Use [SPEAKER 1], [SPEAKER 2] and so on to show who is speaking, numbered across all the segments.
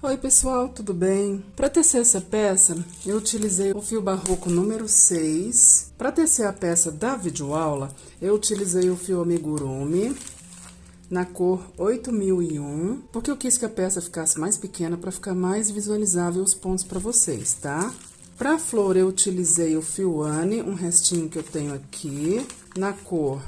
[SPEAKER 1] Oi pessoal, tudo bem? Para tecer essa peça, eu utilizei o fio barroco número 6. Para tecer a peça da videoaula, eu utilizei o fio amigurumi na cor 8001, porque eu quis que a peça ficasse mais pequena para ficar mais visualizável os pontos para vocês, tá? Para a flor, eu utilizei o fio Anne, um restinho que eu tenho aqui, na cor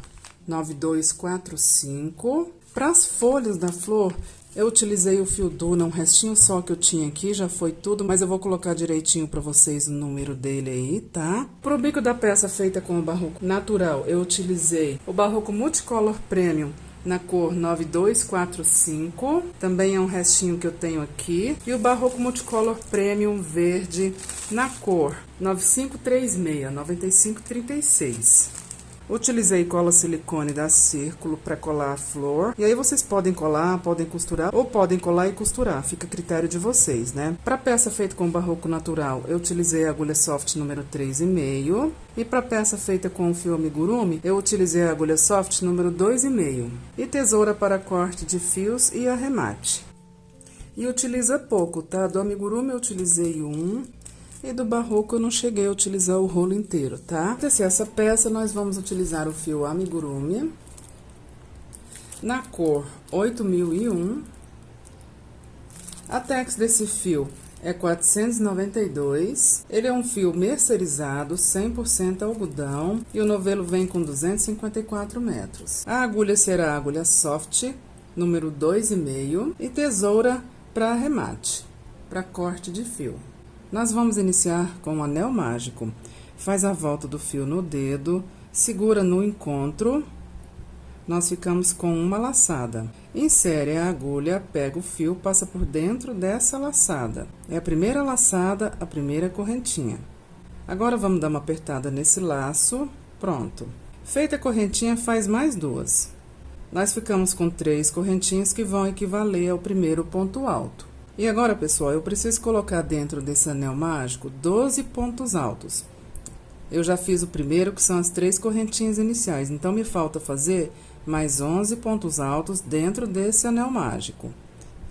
[SPEAKER 1] 9245. Para as folhas da flor, eu utilizei o fio Duna, um restinho só que eu tinha aqui, já foi tudo, mas eu vou colocar direitinho para vocês o número dele aí, tá? Pro bico da peça feita com o barroco natural, eu utilizei o barroco Multicolor Premium na cor 9245, também é um restinho que eu tenho aqui, e o barroco Multicolor Premium verde na cor 9536, 9536. Utilizei cola silicone da Círculo para colar a flor. E aí vocês podem colar, podem costurar ou podem colar e costurar, fica a critério de vocês, né? Para peça feita com barroco natural, eu utilizei a agulha soft número 3,5. E para peça feita com o fio amigurumi, eu utilizei a agulha soft número 2,5. E tesoura para corte de fios e arremate. E utiliza pouco, tá? Do amigurumi eu utilizei um. E do barroco eu não cheguei a utilizar o rolo inteiro, tá? Para tecer essa peça, nós vamos utilizar o fio amigurumi na cor 8001. A tex desse fio é 492. Ele é um fio mercerizado, 100% algodão, e o novelo vem com 254 metros. A agulha será a agulha soft, número 2,5, e tesoura para arremate, para corte de fio. Nós vamos iniciar com o anel mágico. Faz a volta do fio no dedo, segura no encontro, nós ficamos com uma laçada. Insere a agulha, pega o fio, passa por dentro dessa laçada. É a primeira laçada, a primeira correntinha. Agora, vamos dar uma apertada nesse laço, pronto. Feita a correntinha, faz mais duas. Nós ficamos com 3 correntinhas que vão equivaler ao primeiro ponto alto. E agora, pessoal, eu preciso colocar dentro desse anel mágico 12 pontos altos. Eu já fiz o primeiro, que são as 3 correntinhas iniciais, então me falta fazer mais 11 pontos altos dentro desse anel mágico.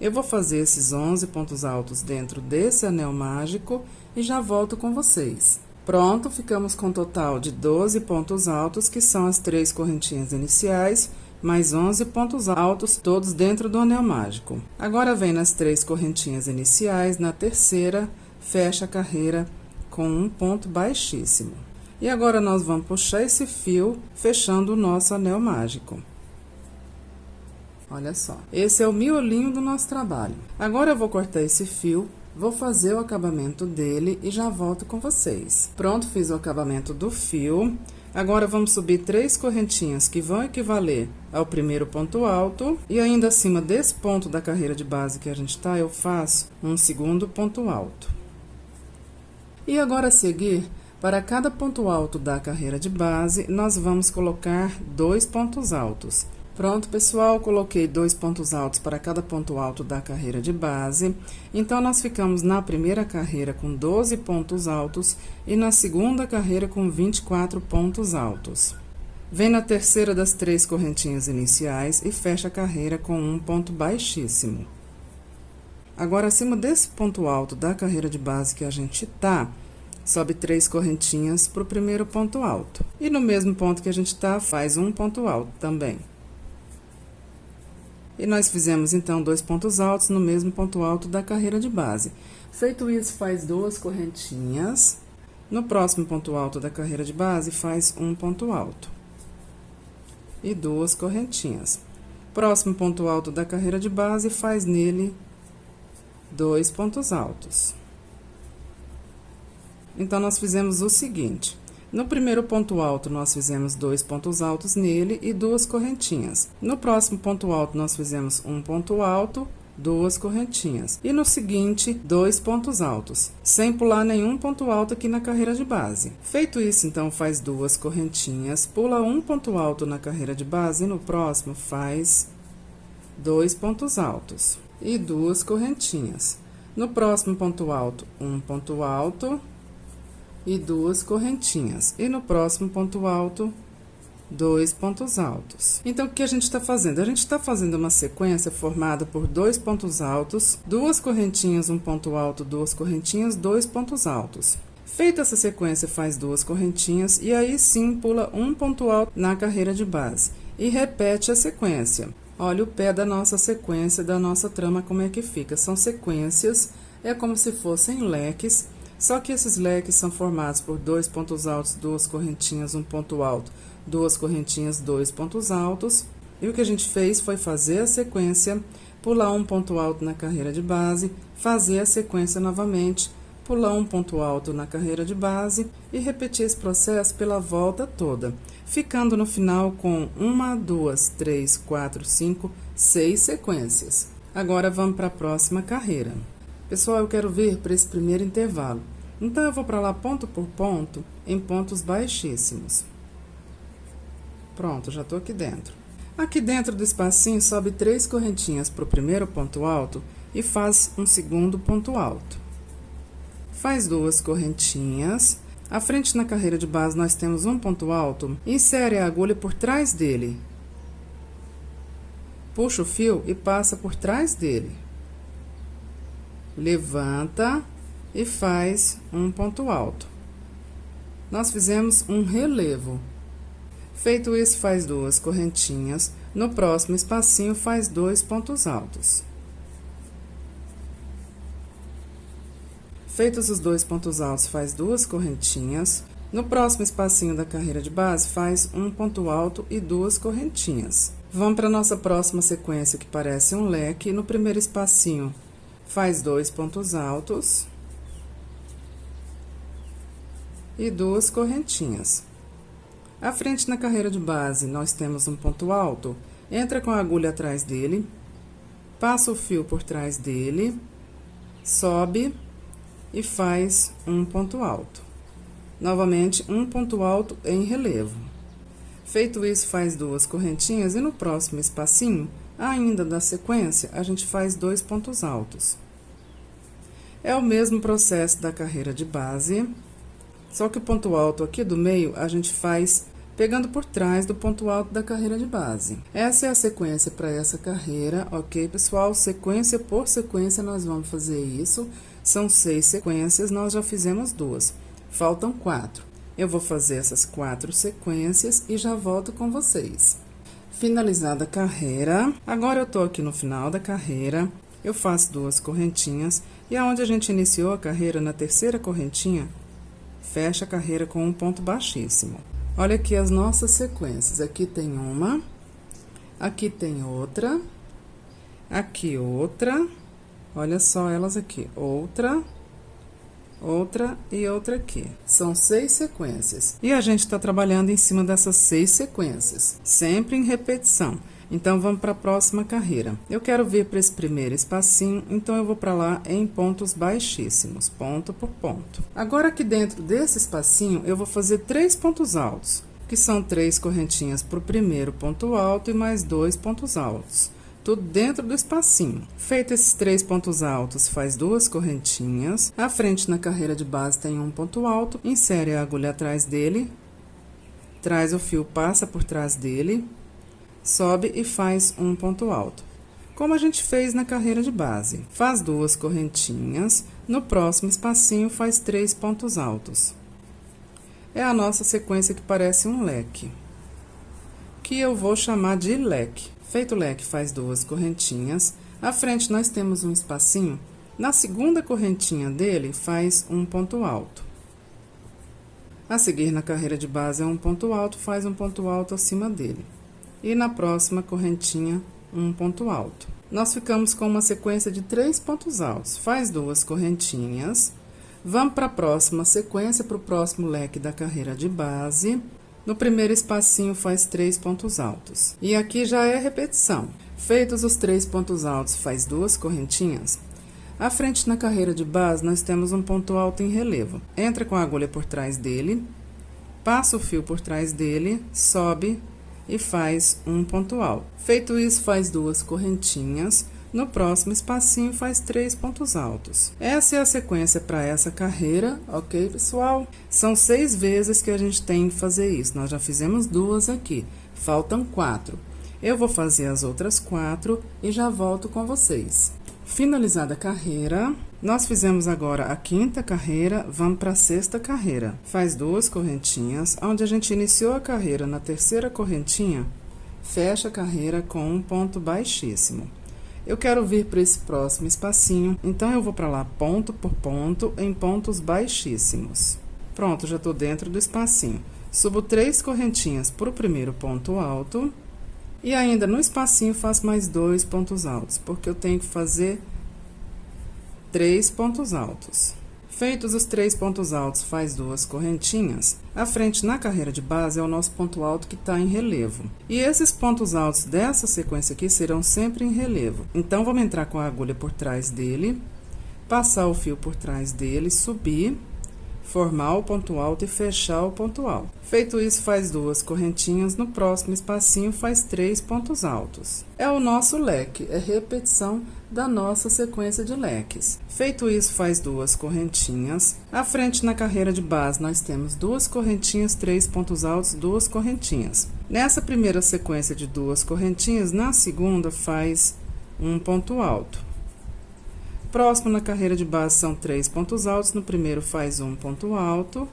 [SPEAKER 1] Eu vou fazer esses 11 pontos altos dentro desse anel mágico e já volto com vocês. Pronto, ficamos com um total de 12 pontos altos, que são as 3 correntinhas iniciais, mais 11 pontos altos, todos dentro do anel mágico. Agora, vem nas 3 correntinhas iniciais, na terceira, fecha a carreira com um ponto baixíssimo. E agora, nós vamos puxar esse fio, fechando o nosso anel mágico. Olha só, esse é o miolinho do nosso trabalho. Agora, eu vou cortar esse fio, vou fazer o acabamento dele e já volto com vocês. Pronto, fiz o acabamento do fio. Agora, vamos subir 3 correntinhas que vão equivaler ao primeiro ponto alto. E ainda acima desse ponto da carreira de base que a gente tá, eu faço um segundo ponto alto. E agora, a seguir, para cada ponto alto da carreira de base, nós vamos colocar 2 pontos altos. Pronto, pessoal, coloquei 2 pontos altos para cada ponto alto da carreira de base. Então, nós ficamos na primeira carreira com 12 pontos altos e na segunda carreira com 24 pontos altos. Vem na terceira das 3 correntinhas iniciais e fecha a carreira com um ponto baixíssimo. Agora, acima desse ponto alto da carreira de base que a gente tá, sobe 3 correntinhas para o primeiro ponto alto. E no mesmo ponto que a gente tá, faz um ponto alto também. E nós fizemos, então, 2 pontos altos no mesmo ponto alto da carreira de base. Feito isso, faz 2 correntinhas. No próximo ponto alto da carreira de base, faz um ponto alto. E 2 correntinhas. Próximo ponto alto da carreira de base, faz nele 2 pontos altos. Então, nós fizemos o seguinte: no primeiro ponto alto, nós fizemos 2 pontos altos nele e 2 correntinhas. No próximo ponto alto, nós fizemos um ponto alto, 2 correntinhas. E no seguinte, 2 pontos altos, sem pular nenhum ponto alto aqui na carreira de base. Feito isso, então, faz 2 correntinhas, pula um ponto alto na carreira de base e no próximo faz 2 pontos altos e 2 correntinhas. No próximo ponto alto, um ponto alto e 2 correntinhas. E no próximo ponto alto, 2 pontos altos. Então, o que a gente está fazendo? A gente está fazendo uma sequência formada por 2 pontos altos, 2 correntinhas, 1 ponto alto, 2 correntinhas, 2 pontos altos. Feita essa sequência, faz 2 correntinhas e aí sim pula 1 ponto alto na carreira de base e repete a sequência. Olha o pé da nossa sequência, da nossa trama, como é que fica. São sequências, é como se fossem leques, só que esses leques são formados por 2 pontos altos, 2 correntinhas, 1 ponto alto, 2 correntinhas, 2 pontos altos. E o que a gente fez foi fazer a sequência, pular 1 ponto alto na carreira de base, fazer a sequência novamente, pular 1 ponto alto na carreira de base e repetir esse processo pela volta toda, ficando no final com 1, 2, 3, 4, 5, 6 sequências. Agora vamos para a próxima carreira. Pessoal, eu quero vir para esse primeiro intervalo, então eu vou para lá ponto por ponto em pontos baixíssimos. Pronto, já estou aqui dentro. Aqui dentro do espacinho sobe 3 correntinhas para o primeiro ponto alto e faz um segundo ponto alto. Faz 2 correntinhas. À frente na carreira de base nós temos um ponto alto. Insere a agulha por trás dele. Puxa o fio e passa por trás dele. Levanta e faz um ponto alto. Nós fizemos um relevo. Feito isso, faz 2 correntinhas. No próximo espacinho, faz 2 pontos altos. Feitos os 2 pontos altos, faz 2 correntinhas. No próximo espacinho da carreira de base, faz um ponto alto e 2 correntinhas. Vamos para a nossa próxima sequência, que parece um leque. No primeiro espacinho, faz 2 pontos altos e 2 correntinhas. À frente na carreira de base, nós temos um ponto alto. Entra com a agulha atrás dele, passa o fio por trás dele, sobe e faz um ponto alto. Novamente, um ponto alto em relevo. Feito isso, faz 2 correntinhas e no próximo espacinho, ainda da sequência, a gente faz 2 pontos altos. É o mesmo processo da carreira de base, só que o ponto alto aqui do meio a gente faz pegando por trás do ponto alto da carreira de base. Essa é a sequência para essa carreira, ok, pessoal? Sequência por sequência nós vamos fazer isso. São 6 sequências, nós já fizemos 2. Faltam 4. Eu vou fazer essas 4 sequências e já volto com vocês. Finalizada a carreira, agora eu tô aqui no final da carreira, eu faço 2 correntinhas e aonde a gente iniciou a carreira, na terceira correntinha, fecha a carreira com um ponto baixíssimo. Olha aqui as nossas sequências. Aqui tem uma, aqui tem outra, aqui outra, olha só elas aqui, outra, outra e outra aqui. São 6 sequências. E a gente está trabalhando em cima dessas 6 sequências, sempre em repetição. Então, vamos para a próxima carreira. Eu quero vir para esse primeiro espacinho, então eu vou para lá em pontos baixíssimos, ponto por ponto. Agora, aqui dentro desse espacinho, eu vou fazer 3 pontos altos, que são 3 correntinhas para o primeiro ponto alto e mais 2 pontos altos. Tudo dentro do espacinho. Feito esses 3 pontos altos, faz 2 correntinhas. À frente na carreira de base tem um ponto alto, insere a agulha atrás dele, traz o fio, passa por trás dele, sobe e faz um ponto alto, como a gente fez na carreira de base. Faz 2 correntinhas, no próximo espacinho faz 3 pontos altos. É a nossa sequência que parece um leque, que eu vou chamar de leque. Feito o leque, faz 2 correntinhas, à frente nós temos um espacinho, na segunda correntinha dele faz um ponto alto. A seguir, na carreira de base é um ponto alto, faz um ponto alto acima dele. E na próxima correntinha, um ponto alto. Nós ficamos com uma sequência de 3 pontos altos. Faz 2 correntinhas. Vamos para a próxima sequência, para o próximo leque da carreira de base. No primeiro espacinho, faz 3 pontos altos. E aqui já é repetição. Feitos os 3 pontos altos, faz 2 correntinhas. À frente, na carreira de base, nós temos um ponto alto em relevo. Entra com a agulha por trás dele, passa o fio por trás dele, sobe e faz um ponto alto. Feito isso, faz 2 correntinhas. No próximo espacinho, faz 3 pontos altos. Essa é a sequência para essa carreira, ok, pessoal? São 6 vezes que a gente tem que fazer isso. Nós já fizemos 2 aqui, faltam 4. Eu vou fazer as outras 4 e já volto com vocês. Finalizada a carreira, nós fizemos agora a 5ª carreira, vamos para a 6ª carreira. Faz 2 correntinhas, onde a gente iniciou a carreira na 3ª correntinha, fecha a carreira com um ponto baixíssimo. Eu quero vir para esse próximo espacinho, então eu vou para lá ponto por ponto em pontos baixíssimos. Pronto, já estou dentro do espacinho. Subo 3 correntinhas para o primeiro ponto alto e ainda no espacinho faço mais 2 pontos altos, porque eu tenho que fazer 3 pontos altos. Feitos os 3 pontos altos, faz 2 correntinhas. A frente na carreira de base é o nosso ponto alto que está em relevo. E esses pontos altos dessa sequência aqui serão sempre em relevo. Então, vamos entrar com a agulha por trás dele, passar o fio por trás dele, subir, formar o ponto alto e fechar o ponto alto. Feito isso, faz 2 correntinhas. No próximo espacinho, faz 3 pontos altos. É o nosso leque, é repetição da nossa sequência de leques. Feito isso, faz 2 correntinhas. À frente na carreira de base, nós temos 2 correntinhas, 3 pontos altos, 2 correntinhas. Nessa primeira sequência de 2 correntinhas, na segunda faz um ponto alto. Próximo na carreira de base são 3 pontos altos, no primeiro faz um ponto alto,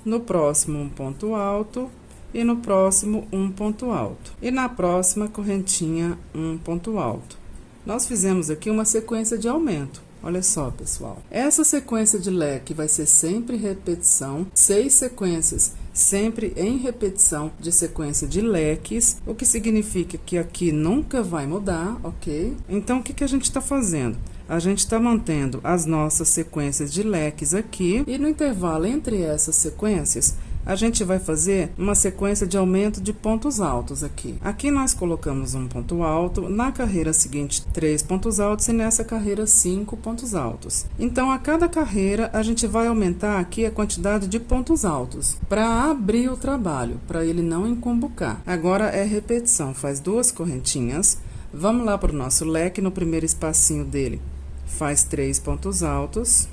[SPEAKER 1] no próximo um ponto alto e no próximo um ponto alto. E na próxima correntinha um ponto alto. Nós fizemos aqui uma sequência de aumento. Olha só, pessoal. Essa sequência de leque vai ser sempre repetição, 6 sequências sempre em repetição de sequência de leques, o que significa que aqui nunca vai mudar, ok? Então, o que a gente está fazendo? A gente está mantendo as nossas sequências de leques aqui e no intervalo entre essas sequências, a gente vai fazer uma sequência de aumento de pontos altos aqui. Aqui nós colocamos um ponto alto, na carreira seguinte 3 pontos altos e nessa carreira 5 pontos altos. Então, a cada carreira a gente vai aumentar aqui a quantidade de pontos altos para abrir o trabalho, para ele não encumbucar. Agora é repetição, faz 2 correntinhas. Vamos lá para o nosso leque, no primeiro espacinho dele faz 3 pontos altos.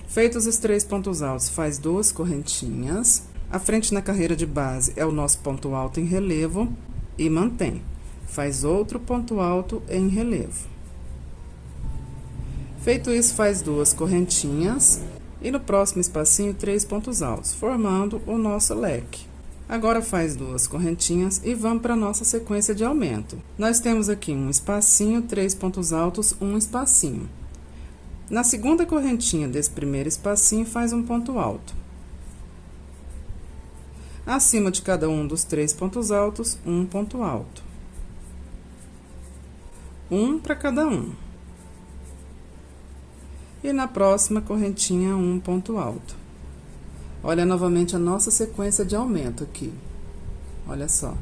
[SPEAKER 1] Feitos os 3 pontos altos, faz 2 correntinhas. A frente na carreira de base é o nosso ponto alto em relevo e mantém. Faz outro ponto alto em relevo. Feito isso, faz 2 correntinhas e no próximo espacinho 3 pontos altos, formando o nosso leque. Agora faz 2 correntinhas e vamos para a nossa sequência de aumento. Nós temos aqui um espacinho, 3 pontos altos, um espacinho. Na segunda correntinha desse primeiro espacinho, faz um ponto alto. Acima de cada um dos 3 pontos altos, um ponto alto. Um para cada um. E na próxima correntinha, um ponto alto. Olha novamente a nossa sequência de aumento aqui. Olha só.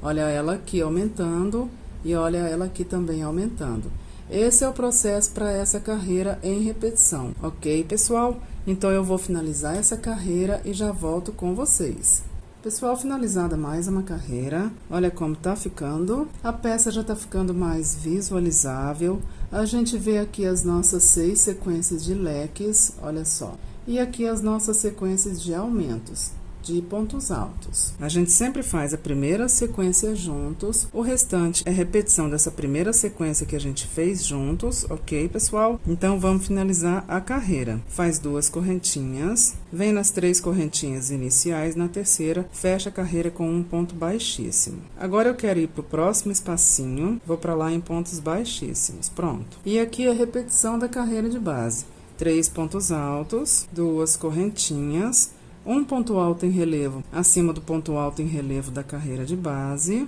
[SPEAKER 1] Olha ela aqui aumentando e olha ela aqui também aumentando. Esse é o processo para essa carreira em repetição, ok, pessoal? Então, eu vou finalizar essa carreira e já volto com vocês. Pessoal, finalizada mais uma carreira, olha como tá ficando. A peça já tá ficando mais visualizável. A gente vê aqui as nossas 6 sequências de leques, olha só. E aqui as nossas sequências de aumentos, de pontos altos. A gente sempre faz a primeira sequência juntos, o restante é repetição dessa primeira sequência que a gente fez juntos, ok, pessoal? Então, vamos finalizar a carreira. Faz 2 correntinhas, vem nas 3 correntinhas iniciais, na terceira, fecha a carreira com um ponto baixíssimo. Agora, eu quero ir pro próximo espacinho, vou para lá em pontos baixíssimos, pronto. E aqui é a repetição da carreira de base. 3 pontos altos, 2 correntinhas, um ponto alto em relevo acima do ponto alto em relevo da carreira de base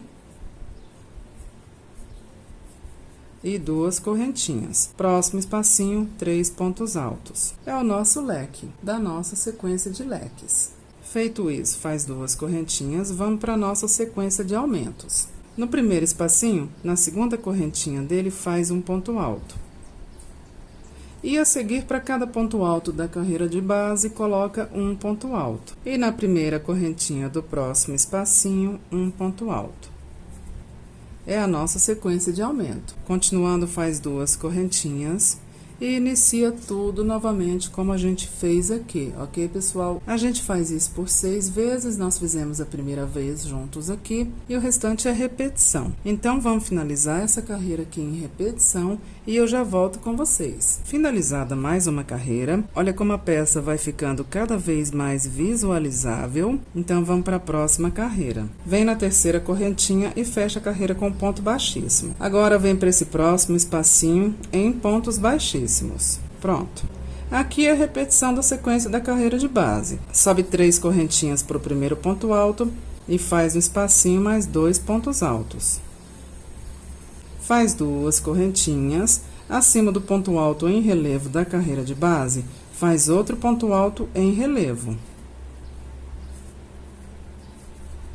[SPEAKER 1] e 2 correntinhas. Próximo espacinho, 3 pontos altos. É o nosso leque da nossa sequência de leques. Feito isso, faz 2 correntinhas, vamos para a nossa sequência de aumentos. No primeiro espacinho, na segunda correntinha dele, faz um ponto alto. E a seguir, para cada ponto alto da carreira de base, coloca um ponto alto. E na primeira correntinha do próximo espacinho, um ponto alto. é a nossa sequência de aumento. Continuando, faz 2 correntinhas e inicia tudo novamente como a gente fez aqui, ok, pessoal? A gente faz isso por 6 vezes, nós fizemos a primeira vez juntos aqui e o restante é repetição. Então, vamos finalizar essa carreira aqui em repetição e eu já volto com vocês. Finalizada mais uma carreira, olha como a peça vai ficando cada vez mais visualizável. Então, vamos para a próxima carreira. Vem na terceira correntinha e fecha a carreira com ponto baixíssimo. Agora, vem para esse próximo espacinho em pontos baixíssimos. Pronto. Aqui é a repetição da sequência da carreira de base. Sobe 3 correntinhas para o primeiro ponto alto e faz um espacinho mais 2 pontos altos. Faz 2 correntinhas, acima do ponto alto em relevo da carreira de base, faz outro ponto alto em relevo.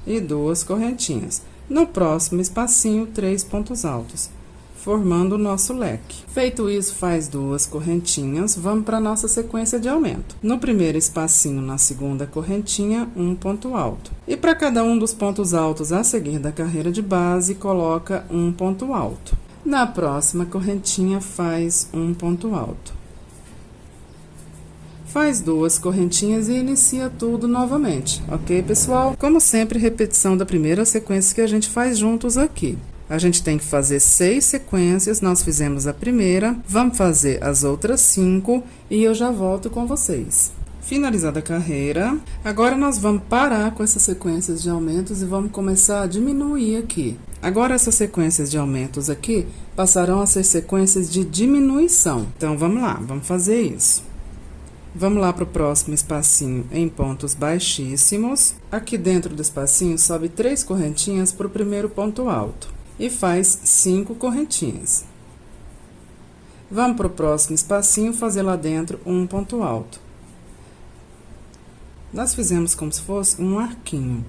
[SPEAKER 1] E 2 correntinhas. No próximo espacinho, 3 pontos altos, formando o nosso leque. Feito isso, faz 2 correntinhas, vamos para a nossa sequência de aumento. No primeiro espacinho, na segunda correntinha, um ponto alto. E para cada um dos pontos altos a seguir da carreira de base, coloca um ponto alto. Na próxima correntinha, faz um ponto alto. Faz 2 correntinhas e inicia tudo novamente, ok, pessoal? Como sempre, repetição da primeira sequência que a gente faz juntos aqui. A gente tem que fazer 6 sequências, nós fizemos a primeira, vamos fazer as outras 5 e eu já volto com vocês. Finalizada a carreira, agora nós vamos parar com essas sequências de aumentos e vamos começar a diminuir aqui. Agora, essas sequências de aumentos aqui passarão a ser sequências de diminuição. Então, vamos lá, vamos fazer isso. Vamos lá para o próximo espacinho em pontos baixíssimos. Aqui dentro do espacinho, sobe 3 correntinhas para o primeiro ponto alto e faz 5 correntinhas. Vamos para o próximo espacinho, fazer lá dentro um ponto alto. Nós fizemos como se fosse um arquinho.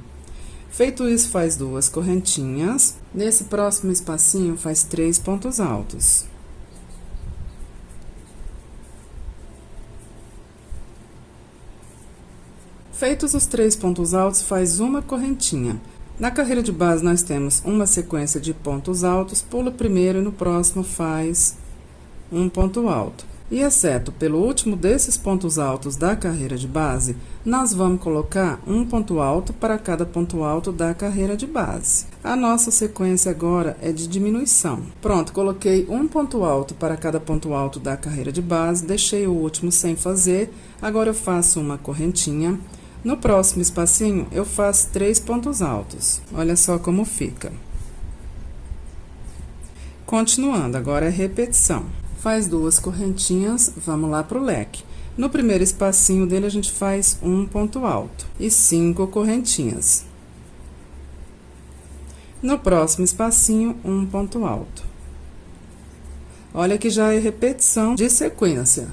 [SPEAKER 1] Feito isso, faz 2 correntinhas. Nesse próximo espacinho, faz 3 pontos altos. Feitos os 3 pontos altos, faz uma correntinha. Na carreira de base, nós temos uma sequência de pontos altos, pula o primeiro e no próximo faz um ponto alto. E exceto pelo último desses pontos altos da carreira de base, nós vamos colocar um ponto alto para cada ponto alto da carreira de base. A nossa sequência agora é de diminuição. Pronto, coloquei um ponto alto para cada ponto alto da carreira de base, deixei o último sem fazer, agora eu faço uma correntinha. No próximo espacinho, eu faço 3 pontos altos. Olha só como fica. Continuando, agora é repetição. Faz 2 correntinhas, vamos lá para o leque. No primeiro espacinho dele, a gente faz um ponto alto e 5 correntinhas. No próximo espacinho, um ponto alto. Olha que já é repetição de sequência.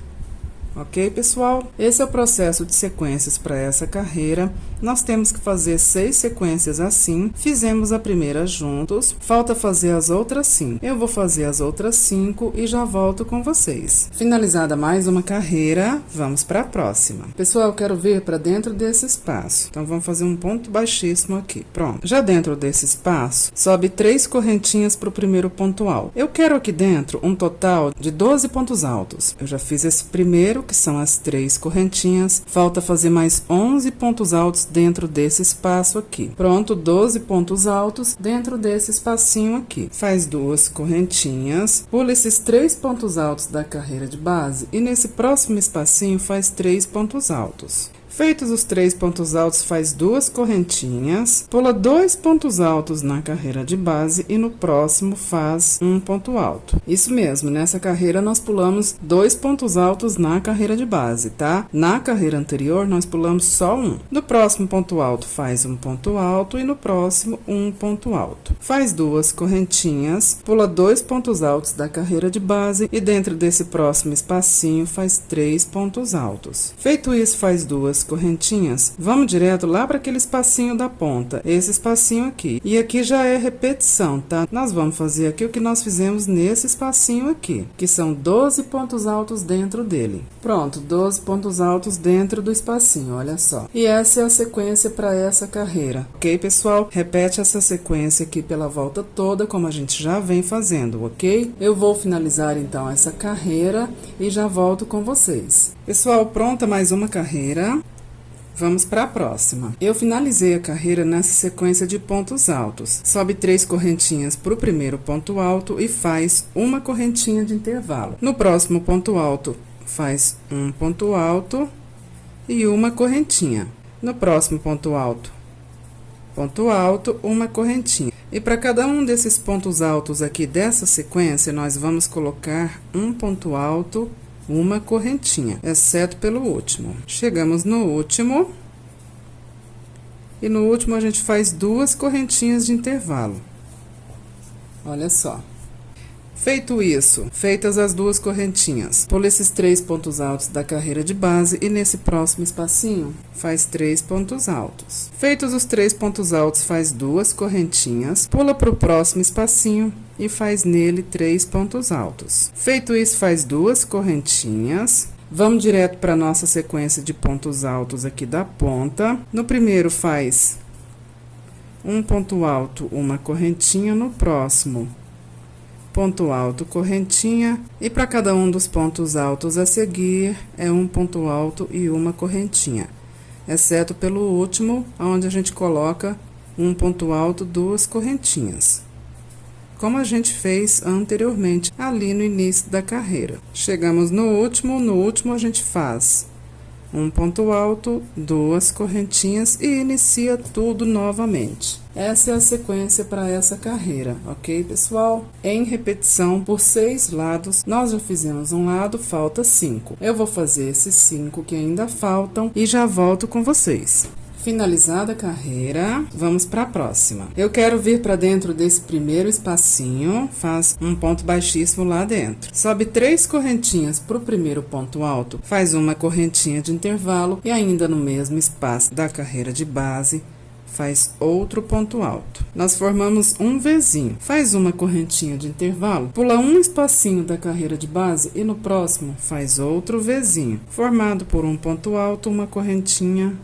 [SPEAKER 1] Ok, pessoal? Esse é o processo de sequências para essa carreira. Nós temos que fazer 6 sequências assim. Fizemos a primeira juntos, falta fazer as outras 5. Eu vou fazer as outras 5 e já volto com vocês. Finalizada mais uma carreira, vamos para a próxima. Pessoal, eu quero ver para dentro desse espaço. Então, vamos fazer um ponto baixíssimo aqui. Pronto. Já dentro desse espaço, sobe 3 correntinhas para o primeiro ponto alto. Eu quero aqui dentro um total de 12 pontos altos. Eu já fiz esse primeiro, que são as 3 correntinhas. Falta fazer mais 11 pontos altos dentro desse espaço aqui. Pronto, 12 pontos altos dentro desse espacinho aqui. Faz 2 correntinhas, pula esses 3 pontos altos da carreira de base e nesse próximo espacinho faz 3 pontos altos. Feitos os 3 pontos altos, faz 2 correntinhas, pula 2 pontos altos na carreira de base e no próximo faz um ponto alto. Isso mesmo, nessa carreira nós pulamos 2 pontos altos na carreira de base, tá? Na carreira anterior nós pulamos só um. No próximo ponto alto faz um ponto alto e no próximo um ponto alto. Faz 2 correntinhas, pula 2 pontos altos da carreira de base e dentro desse próximo espacinho faz 3 pontos altos. Feito isso, faz 2 duas correntinhas, vamos direto lá para aquele espacinho da ponta, esse espacinho aqui. E aqui já é repetição, tá? Nós vamos fazer aqui o que nós fizemos nesse espacinho aqui, que são 12 pontos altos dentro dele. Pronto, 12 pontos altos dentro do espacinho, olha só. E essa é a sequência para essa carreira, ok, pessoal? Repete essa sequência aqui pela volta toda, como a gente já vem fazendo, ok? Eu vou finalizar então essa carreira e já volto com vocês. Pessoal, pronta mais uma carreira. Vamos para a próxima. Eu finalizei a carreira nessa sequência de pontos altos. Sobe 3 correntinhas para o primeiro ponto alto e faz uma correntinha de intervalo. No próximo ponto alto, faz um ponto alto e uma correntinha. No próximo ponto alto, uma correntinha. E para cada um desses pontos altos aqui dessa sequência, nós vamos colocar um ponto alto, uma correntinha, exceto pelo último. Chegamos no último. E no último a gente faz 2 correntinhas de intervalo. Olha só. Feito isso, feitas as 2 correntinhas, pula esses 3 pontos altos da carreira de base e nesse próximo espacinho faz 3 pontos altos. Feitos os 3 pontos altos, faz 2 correntinhas, pula para o próximo espacinho e faz nele 3 pontos altos. Feito isso, faz 2 correntinhas. Vamos direto para a nossa sequência de pontos altos aqui da ponta. No primeiro faz um ponto alto, uma correntinha, no próximo ponto alto, correntinha, e para cada um dos pontos altos a seguir é um ponto alto e uma correntinha, exceto pelo último, onde a gente coloca um ponto alto, 2 correntinhas, como a gente fez anteriormente ali no início da carreira. Chegamos no último a gente faz um ponto alto, 2 correntinhas e inicia tudo novamente. Essa é a sequência para essa carreira, ok, pessoal? Em repetição por 6 lados, nós já fizemos um lado, falta 5. Eu vou fazer esses 5 que ainda faltam e já volto com vocês. Finalizada a carreira, vamos para a próxima. Eu quero vir para dentro desse primeiro espacinho, faz um ponto baixíssimo lá dentro. Sobe 3 correntinhas para o primeiro ponto alto, faz uma correntinha de intervalo e ainda no mesmo espaço da carreira de base, faz outro ponto alto. Nós formamos um Vzinho, faz uma correntinha de intervalo, pula um espacinho da carreira de base e no próximo faz outro Vzinho, formado por um ponto alto, uma correntinha,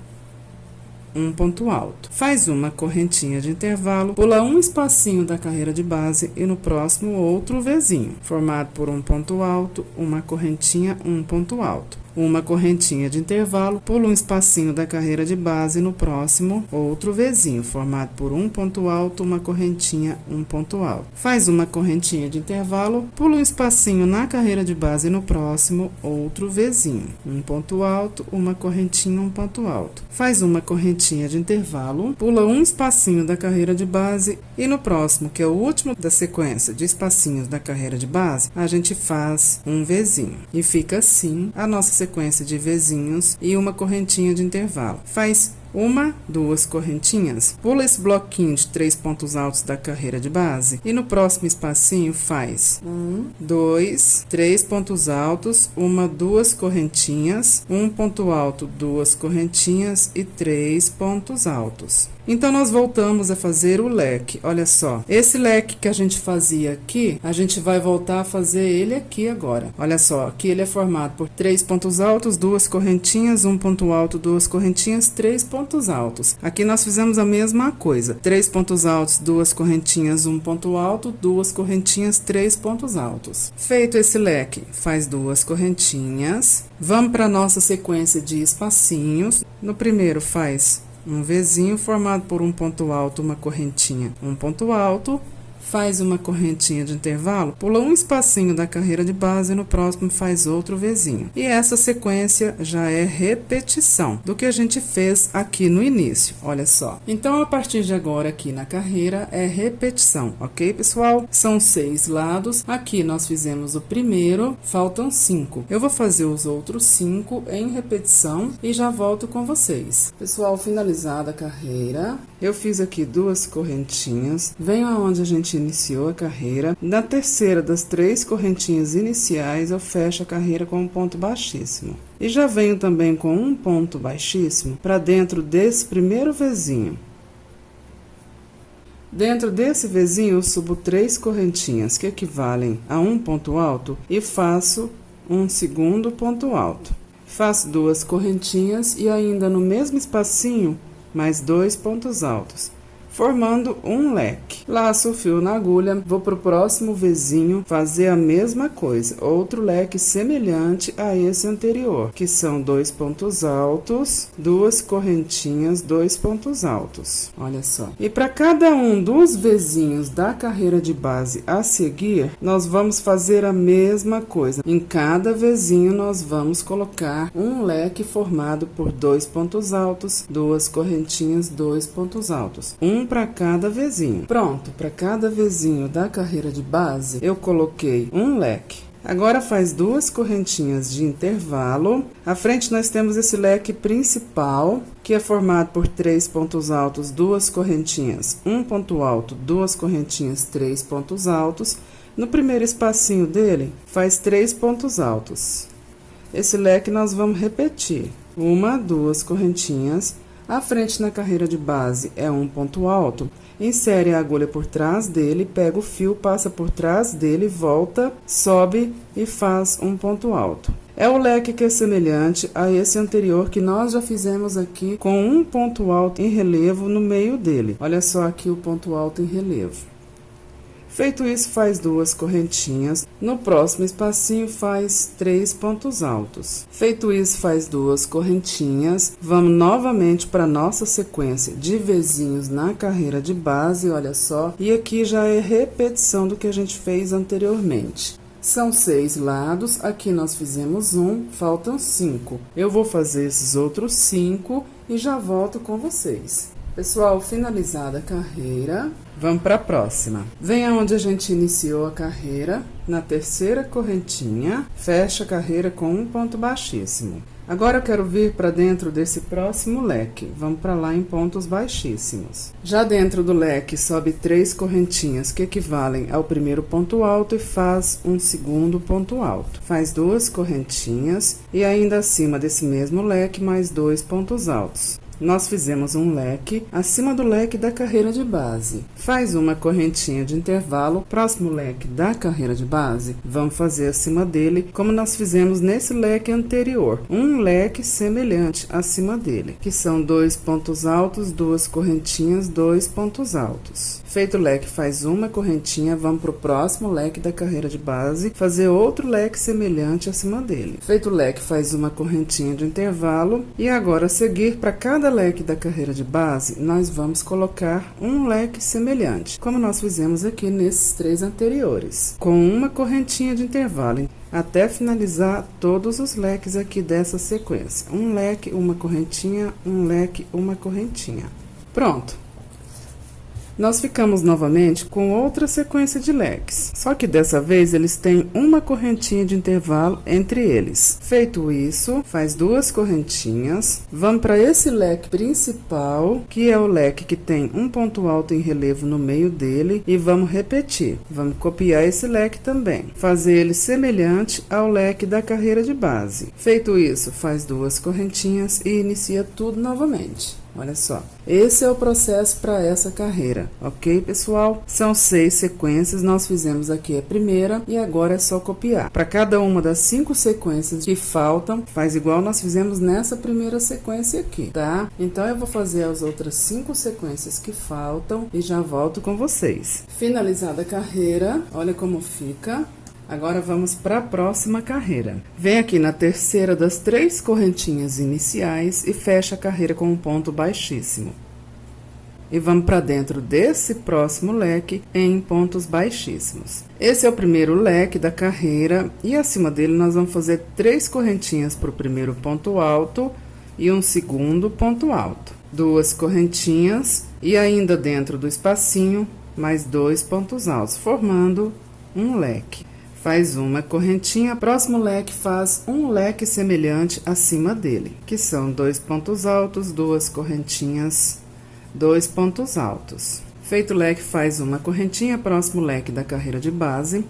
[SPEAKER 1] um ponto alto. Faz uma correntinha de intervalo, pula um espacinho da carreira de base e no próximo outro Vzinho, formado por um ponto alto, uma correntinha, um ponto alto. Uma correntinha de intervalo, pula um espacinho da carreira de base e no próximo outro Vzinho, formado por um ponto alto, uma correntinha, um ponto alto. Faz uma correntinha de intervalo, pula um espacinho na carreira de base e no próximo outro Vzinho, um ponto alto, uma correntinha, um ponto alto. Faz uma correntinha de intervalo, pula um espacinho da carreira de base e no próximo, que é o último da sequência de espacinhos da carreira de base, a gente faz um Vzinho. E fica assim a nossa sequência de Vzinhos e uma correntinha de intervalo. Faz uma, 2 correntinhas, pula esse bloquinho de 3 pontos altos da carreira de base e no próximo espacinho faz 2, 3 pontos altos, uma, 2 correntinhas, um ponto alto, 2 correntinhas e 3 pontos altos. Então, nós voltamos a fazer o leque, olha só. Esse leque que a gente fazia aqui, a gente vai voltar a fazer ele aqui agora. Olha só, aqui ele é formado por 3 pontos altos, 2 correntinhas, um ponto alto, 2 correntinhas, 3 pontos altos. Aqui nós fizemos a mesma coisa. 3 pontos altos, 2 correntinhas, um ponto alto, 2 correntinhas, 3 pontos altos. Feito esse leque, faz 2 correntinhas. Vamos para a nossa sequência de espacinhos. No primeiro faz um Vzinho formado por um ponto alto, uma correntinha, um ponto alto, faz uma correntinha de intervalo, pula um espacinho da carreira de base e no próximo faz outro Vzinho. E essa sequência já é repetição do que a gente fez aqui no início, olha só. Então, a partir de agora aqui na carreira é repetição, ok, pessoal? São 6 lados, aqui nós fizemos o primeiro, faltam 5. Eu vou fazer os outros 5 em repetição e já volto com vocês. Pessoal, finalizada a carreira, eu fiz aqui 2 correntinhas, venho aonde a gente gente iniciou a carreira. Na terceira das 3 correntinhas iniciais, eu fecho a carreira com um ponto baixíssimo. E já venho também com um ponto baixíssimo para dentro desse primeiro Vzinho. Dentro desse Vzinho, eu subo 3 correntinhas, que equivalem a um ponto alto, e faço um segundo ponto alto. Faço 2 correntinhas e ainda no mesmo espacinho, mais 2 pontos altos, formando um leque. Laço o fio na agulha, vou para o próximo Vzinho fazer a mesma coisa, outro leque semelhante a esse anterior, que são 2 pontos altos, 2 correntinhas, 2 pontos altos. Olha só. E para cada um dos Vzinhos da carreira de base a seguir, nós vamos fazer a mesma coisa. Em cada Vzinho, nós vamos colocar um leque formado por 2 pontos altos, 2 correntinhas, 2 pontos altos. Para cada Vzinho. Pronto, para cada Vzinho da carreira de base, eu coloquei um leque. Agora faz 2 correntinhas de intervalo. À frente nós temos esse leque principal, que é formado por 3 pontos altos, 2 correntinhas, 1 ponto alto, 2 correntinhas, 3 pontos altos. No primeiro espacinho dele, faz 3 pontos altos. Esse leque nós vamos repetir. 1, 2 correntinhas. À frente na carreira de base é um ponto alto, insere a agulha por trás dele, pega o fio, passa por trás dele, volta, sobe e faz um ponto alto. É o leque que é semelhante a esse anterior que nós já fizemos aqui com um ponto alto em relevo no meio dele. Olha só aqui o ponto alto em relevo. Feito isso, faz 2 correntinhas. No próximo espacinho, faz 3 pontos altos. Feito isso, faz 2 correntinhas. Vamos novamente para nossa sequência de Vzinhos na carreira de base, olha só. E aqui já é repetição do que a gente fez anteriormente. São 6 lados, aqui nós fizemos 1, faltam 5. Eu vou fazer esses outros 5 e já volto com vocês. Pessoal, finalizada a carreira, vamos para a próxima. Vem aonde a gente iniciou a carreira, na terceira correntinha, fecha a carreira com um ponto baixíssimo. Agora eu quero vir para dentro desse próximo leque, vamos para lá em pontos baixíssimos. Já dentro do leque, sobe 3 correntinhas que equivalem ao primeiro ponto alto e faz um segundo ponto alto. Faz 2 correntinhas e ainda acima desse mesmo leque, mais 2 pontos altos. Nós fizemos um leque acima do leque da carreira de base. Faz uma correntinha de intervalo, próximo leque da carreira de base, vamos fazer acima dele, como nós fizemos nesse leque anterior. Um leque semelhante acima dele, que são 2 pontos altos, 2 correntinhas, 2 pontos altos. Feito o leque, faz uma correntinha, vamos para o próximo leque da carreira de base, fazer outro leque semelhante acima dele. Feito o leque, faz uma correntinha de intervalo e agora a seguir para cada leque da carreira de base, nós vamos colocar um leque semelhante, como nós fizemos aqui nesses 3 anteriores, com uma correntinha de intervalo, até finalizar todos os leques aqui dessa sequência. Um leque, uma correntinha, um leque, uma correntinha. Pronto! Nós ficamos novamente com outra sequência de leques, só que dessa vez eles têm uma correntinha de intervalo entre eles. Feito isso, faz 2 correntinhas, vamos para esse leque principal, que é o leque que tem um ponto alto em relevo no meio dele, e vamos repetir. Vamos copiar esse leque também, fazer ele semelhante ao leque da carreira de base. Feito isso, faz 2 correntinhas e inicia tudo novamente. Olha só, esse é o processo para essa carreira, ok, pessoal? São 6 sequências, nós fizemos aqui a primeira e agora é só copiar. Para cada uma das 5 sequências que faltam, faz igual nós fizemos nessa primeira sequência aqui, tá? Então, eu vou fazer as outras 5 sequências que faltam e já volto com vocês. Finalizada a carreira, olha como fica. Agora vamos para a próxima carreira. Vem aqui na terceira das 3 correntinhas iniciais e fecha a carreira com um ponto baixíssimo. E vamos para dentro desse próximo leque em pontos baixíssimos. Esse é o primeiro leque da carreira e acima dele nós vamos fazer 3 correntinhas para o primeiro ponto alto e um segundo ponto alto. 2 correntinhas e ainda dentro do espacinho mais 2 pontos altos, formando um leque. Faz uma correntinha, próximo leque faz um leque semelhante acima dele, que são 2 pontos altos, 2 correntinhas, 2 pontos altos. Feito o leque, faz uma correntinha, próximo leque da carreira de base,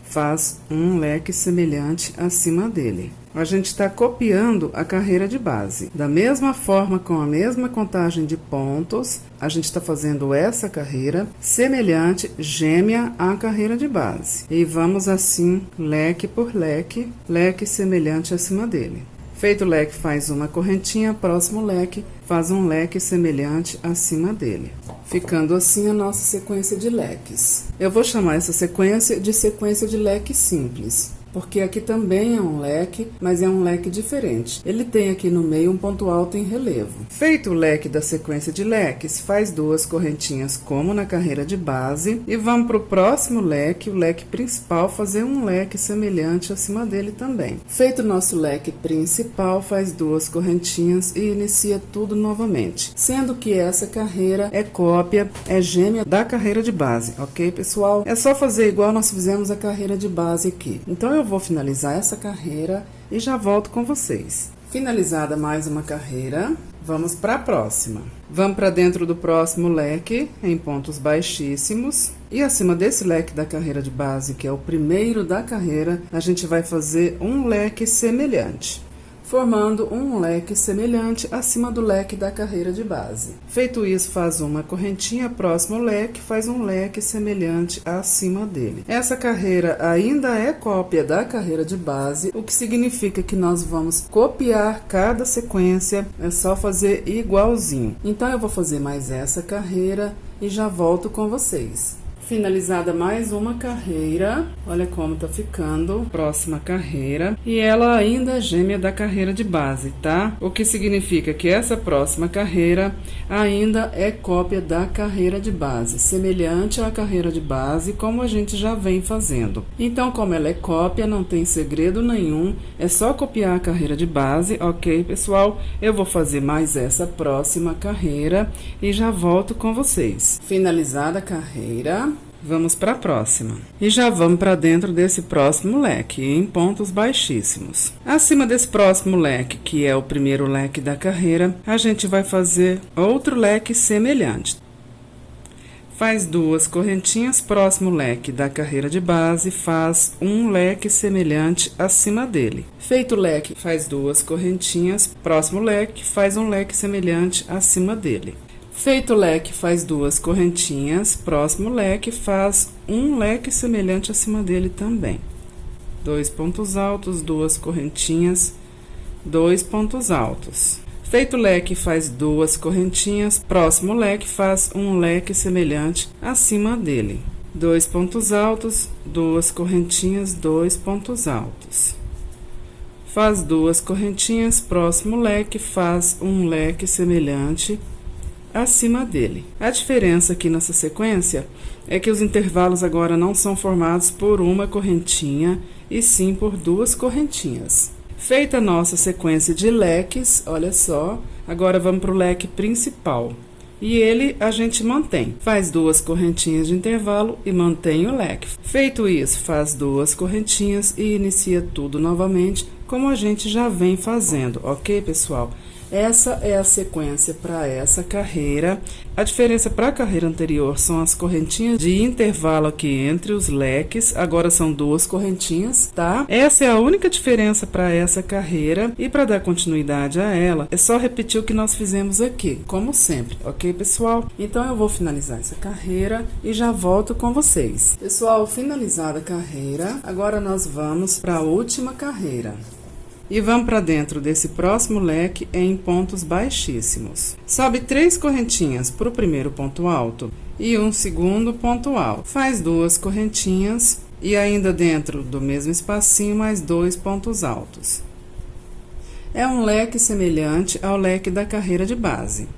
[SPEAKER 1] faz um leque semelhante acima dele. A gente está copiando a carreira de base. Da mesma forma, com a mesma contagem de pontos, a gente está fazendo essa carreira semelhante, gêmea à carreira de base. E vamos assim, leque por leque, leque semelhante acima dele. Feito o leque, faz uma correntinha, próximo leque, faz um leque semelhante acima dele. Ficando assim a nossa sequência de leques. Eu vou chamar essa sequência de leque simples, porque aqui também é um leque, mas é um leque diferente. Ele tem aqui no meio um ponto alto em relevo. Feito o leque da sequência de leques, faz duas correntinhas como na carreira de base e vamos para o próximo leque, o leque principal, fazer um leque semelhante acima dele também. Feito o nosso leque principal, faz duas correntinhas e inicia tudo novamente, sendo que essa carreira é cópia, é gêmea da carreira de base, ok, pessoal? É só fazer igual nós fizemos a carreira de base aqui. Então eu vou finalizar essa carreira e já volto com vocês. Finalizada mais uma carreira, vamos para a próxima. Vamos para dentro do próximo leque em pontos baixíssimos e acima desse leque da carreira de base, que é o primeiro da carreira, a gente vai fazer um leque semelhante, formando um leque semelhante acima do leque da carreira de base. Feito isso, faz uma correntinha, próximo leque, faz um leque semelhante acima dele. Essa carreira ainda é cópia da carreira de base, o que significa que nós vamos copiar cada sequência, é só fazer igualzinho. Então eu vou fazer mais essa carreira e já volto com vocês. Finalizada mais uma carreira, olha como tá ficando, próxima carreira, e ela ainda é gêmea da carreira de base, tá? O que significa que essa próxima carreira ainda é cópia da carreira de base, semelhante à carreira de base, como a gente já vem fazendo. Então, como ela é cópia, não tem segredo nenhum, é só copiar a carreira de base, ok, pessoal? Eu vou fazer mais essa próxima carreira e já volto com vocês. Finalizada a carreira, vamos para a próxima. E já vamos para dentro desse próximo leque, em pontos baixíssimos. Acima desse próximo leque, que é o primeiro leque da carreira, a gente vai fazer outro leque semelhante. Faz duas correntinhas, próximo leque da carreira de base, faz um leque semelhante acima dele. Feito o leque, faz duas correntinhas, próximo leque, faz um leque semelhante acima dele. Feito o leque, faz duas correntinhas, próximo leque, faz um leque semelhante acima dele também. Dois pontos altos, duas correntinhas, dois pontos altos. Feito o leque, faz duas correntinhas, próximo leque, faz um leque semelhante acima dele. Dois pontos altos, duas correntinhas, dois pontos altos. Faz duas correntinhas, próximo leque, faz um leque semelhante acima dele. A diferença aqui nessa sequência é que os intervalos agora não são formados por uma correntinha, e sim por duas correntinhas. Feita a nossa sequência de leques, olha só, agora vamos para o leque principal. E ele a gente mantém. Faz duas correntinhas de intervalo e mantém o leque. Feito isso, faz duas correntinhas e inicia tudo novamente, como a gente já vem fazendo, ok, pessoal? Essa é a sequência para essa carreira. A diferença para a carreira anterior são as correntinhas de intervalo aqui entre os leques. Agora são duas correntinhas, tá? Essa é a única diferença para essa carreira. E para dar continuidade a ela, é só repetir o que nós fizemos aqui, como sempre, ok, pessoal? Então eu vou finalizar essa carreira e já volto com vocês. Pessoal, finalizada a carreira, agora nós vamos para a última carreira. E vamos para dentro desse próximo leque em pontos baixíssimos. Sobe três correntinhas para o primeiro ponto alto e um segundo ponto alto. Faz duas correntinhas e ainda dentro do mesmo espacinho mais dois pontos altos. É um leque semelhante ao leque da carreira de base.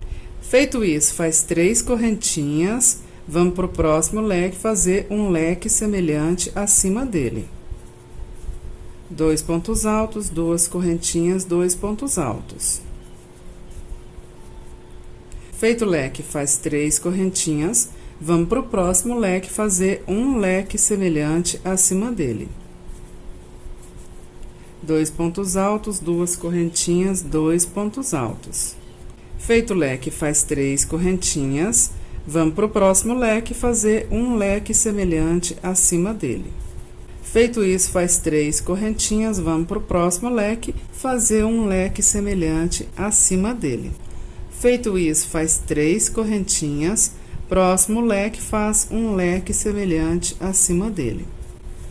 [SPEAKER 1] Feito isso, faz três correntinhas, vamos para o próximo leque fazer um leque semelhante acima dele. Dois pontos altos, duas correntinhas, dois pontos altos. Feito o leque, faz três correntinhas, vamos para o próximo leque fazer um leque semelhante acima dele. Dois pontos altos, duas correntinhas, dois pontos altos. Feito o leque, faz três correntinhas, Vamos para o próximo leque fazer um leque semelhante acima dele. Feito isso, faz 3 correntinhas, vamos para o próximo leque fazer um leque semelhante acima dele. Feito isso, faz 3 correntinhas, próximo leque faz um leque semelhante acima dele.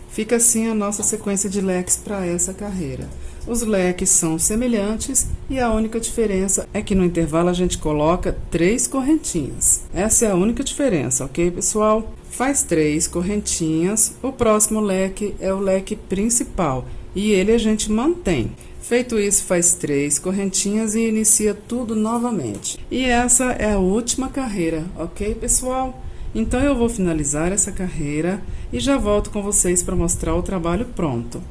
[SPEAKER 1] Fica assim a nossa sequência de leques para essa carreira. Os leques são semelhantes e a única diferença é que no intervalo a gente coloca 3 correntinhas. Essa é a única diferença, ok, pessoal? Faz 3 correntinhas, o próximo leque é o leque principal e ele a gente mantém. Feito isso, faz 3 correntinhas e inicia tudo novamente. E essa é a última carreira, ok, pessoal? Então eu vou finalizar essa carreira e já volto com vocês para mostrar o trabalho pronto.